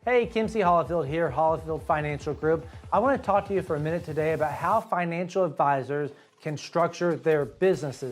Hey, Kimsey Hollifield here, Hollifield Financial Group. I want to talk to you for a minute today about how financial advisors can structure their businesses.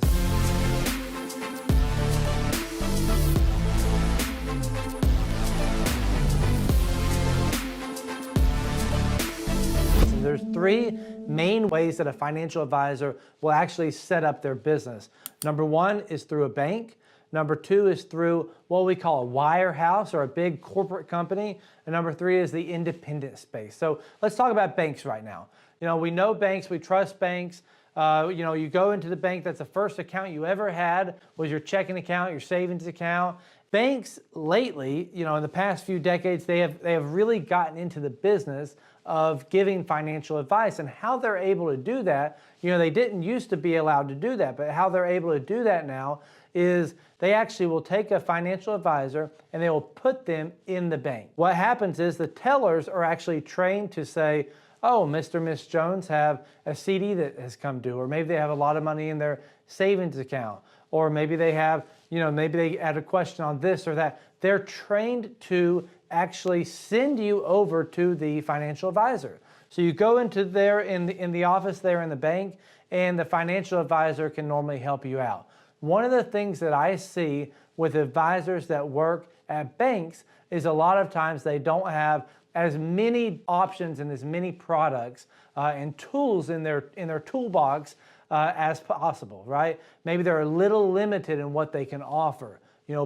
There's three main ways that a financial advisor will actually set up their business. Number one is through a bank. Number two is through what we call a wirehouse or a big corporate company. And number three is the independent space. So let's talk about banks right now. We know banks, we trust banks. You go into the bank, that's the first account you ever had was your checking account, your savings account. Banks lately, in the past few decades, they have really gotten into the business of giving financial advice, and how they're able to do that. They didn't used to be allowed to do that, but how they're able to do that now is they actually will take a financial advisor and they will put them in the bank. What happens is the tellers are actually trained to say, oh, Mr. and Miss Jones have a CD that has come due, or maybe they have a lot of money in their savings account, or maybe they have, maybe they had a question on this or that. They're trained to actually send you over to the financial advisor. So you go into there in the office there in the bank, and the financial advisor can normally help you out. One of the things that I see with advisors that work at banks is a lot of times they don't have as many options and as many products and tools in their toolbox as possible, right? Maybe they're a little limited in what they can offer.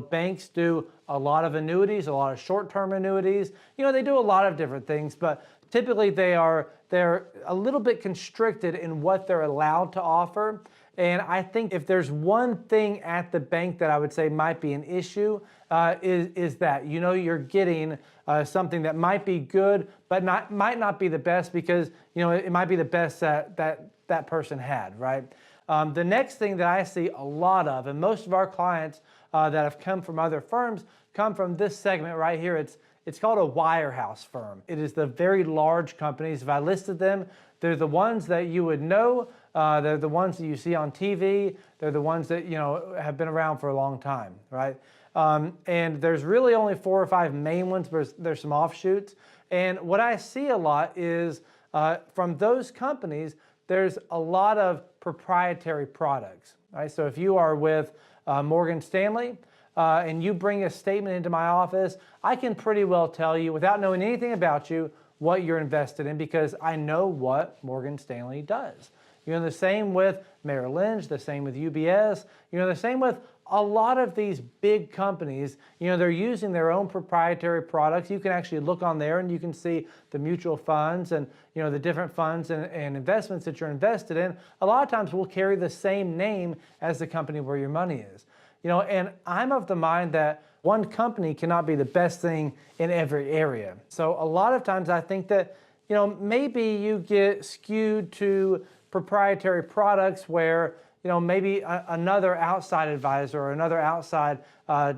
Banks do a lot of annuities, a lot of short-term annuities. They do a lot of different things, but typically they're a little bit constricted in what they're allowed to offer. And I think if there's one thing at the bank that I would say might be an issue, is that you're getting something that might be good, but might not be the best because it might be the best that person had, right? The next thing that I see a lot of, and most of our clients that have come from other firms come from this segment right here. It's called a wirehouse firm. It is the very large companies. If I listed them, they're the ones that you would know. They're the ones that you see on TV. They're the ones that have been around for a long time, right? And there's really only 4 or 5 main ones, but there's some offshoots. And what I see a lot is from those companies, there's a lot of proprietary products, right? So if you are with Morgan Stanley and you bring a statement into my office, I can pretty well tell you without knowing anything about you what you're invested in because I know what Morgan Stanley does. The same with Merrill Lynch, the same with UBS, the same with a lot of these big companies. They're using their own proprietary products. You can actually look on there and you can see the mutual funds and the different funds and investments that you're invested in. A lot of times will carry the same name as the company where your money is. And I'm of the mind that one company cannot be the best thing in every area. So a lot of times I think that, maybe you get skewed to proprietary products where, maybe another outside advisor or another outside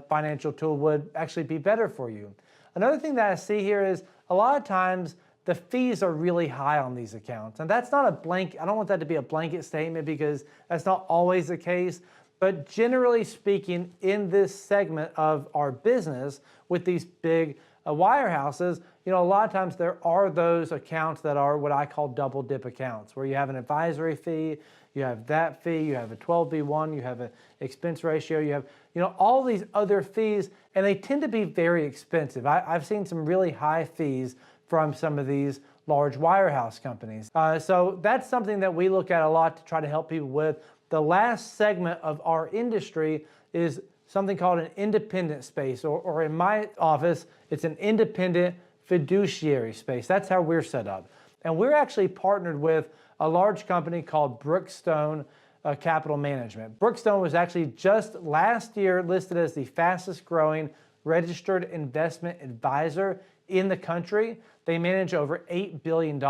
financial tool would actually be better for you. Another thing that I see here is a lot of times the fees are really high on these accounts. And that's not a blanket, I don't want that to be a blanket statement because that's not always the case. But generally speaking, in this segment of our business with these big wirehouses, a lot of times there are those accounts that are what I call double dip accounts, where you have an advisory fee, you have that fee, you have a 12B1, you have an expense ratio, you have all these other fees, and they tend to be very expensive. I've seen some really high fees from some of these large wirehouse companies. So that's something that we look at a lot to try to help people with. The last segment of our industry is something called an independent space, or in my office, it's an independent fiduciary space. That's how we're set up. And we're actually partnered with a large company called Brookstone Capital Management. Brookstone was actually just last year listed as the fastest growing registered investment advisor in the country. They manage over $8 billion.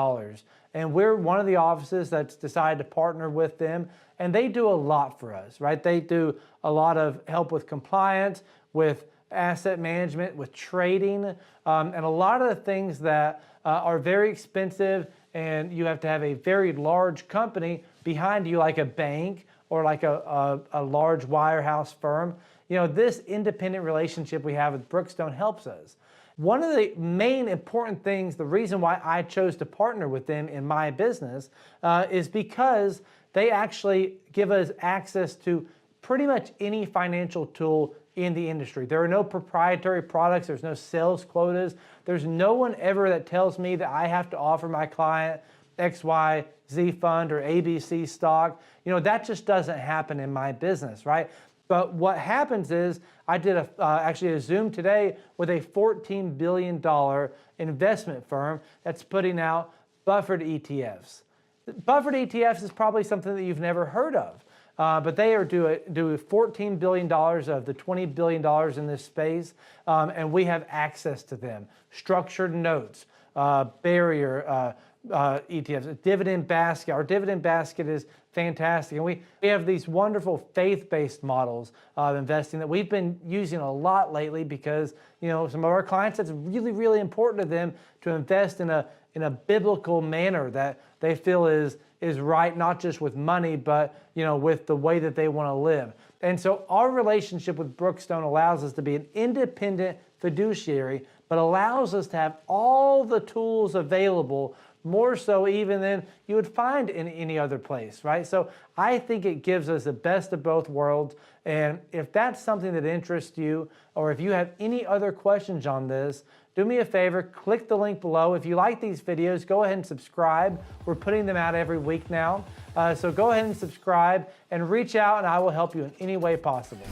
And we're one of the offices that's decided to partner with them. And they do a lot for us, right? They do a lot of help with compliance, with asset management, with trading, and a lot of the things that are very expensive, and you have to have a very large company behind you, like a bank or like a large wirehouse firm. This independent relationship we have with Brookstone helps us. One of the main important things, the reason why I chose to partner with them in my business is because they actually give us access to pretty much any financial tool in the industry. There are no proprietary products, there's no sales quotas, there's no one ever that tells me that I have to offer my client XYZ fund or ABC stock. You know, that just doesn't happen in my business, right? But what happens is I did actually a Zoom today with a $14 billion investment firm that's putting out buffered ETFs. Buffered ETFs is probably something that you've never heard of. But they are doing $14 billion of the $20 billion in this space, and we have access to them. Structured notes, barrier ETFs, dividend basket. Our dividend basket is fantastic. And we have these wonderful faith-based models of investing that we've been using a lot lately because, you know, some of our clients, it's really, really important to them to invest in a biblical manner that they feel is right, not just with money, but, you know, with the way that they want to live. And so our relationship with Brookstone allows us to be an independent fiduciary, but allows us to have all the tools available, more so even than you would find in any other place, right? So I think it gives us the best of both worlds. And if that's something that interests you, or if you have any other questions on this, do me a favor, click the link below. If you like these videos, go ahead and subscribe. We're putting them out every week now. So go ahead and subscribe and reach out, and I will help you in any way possible.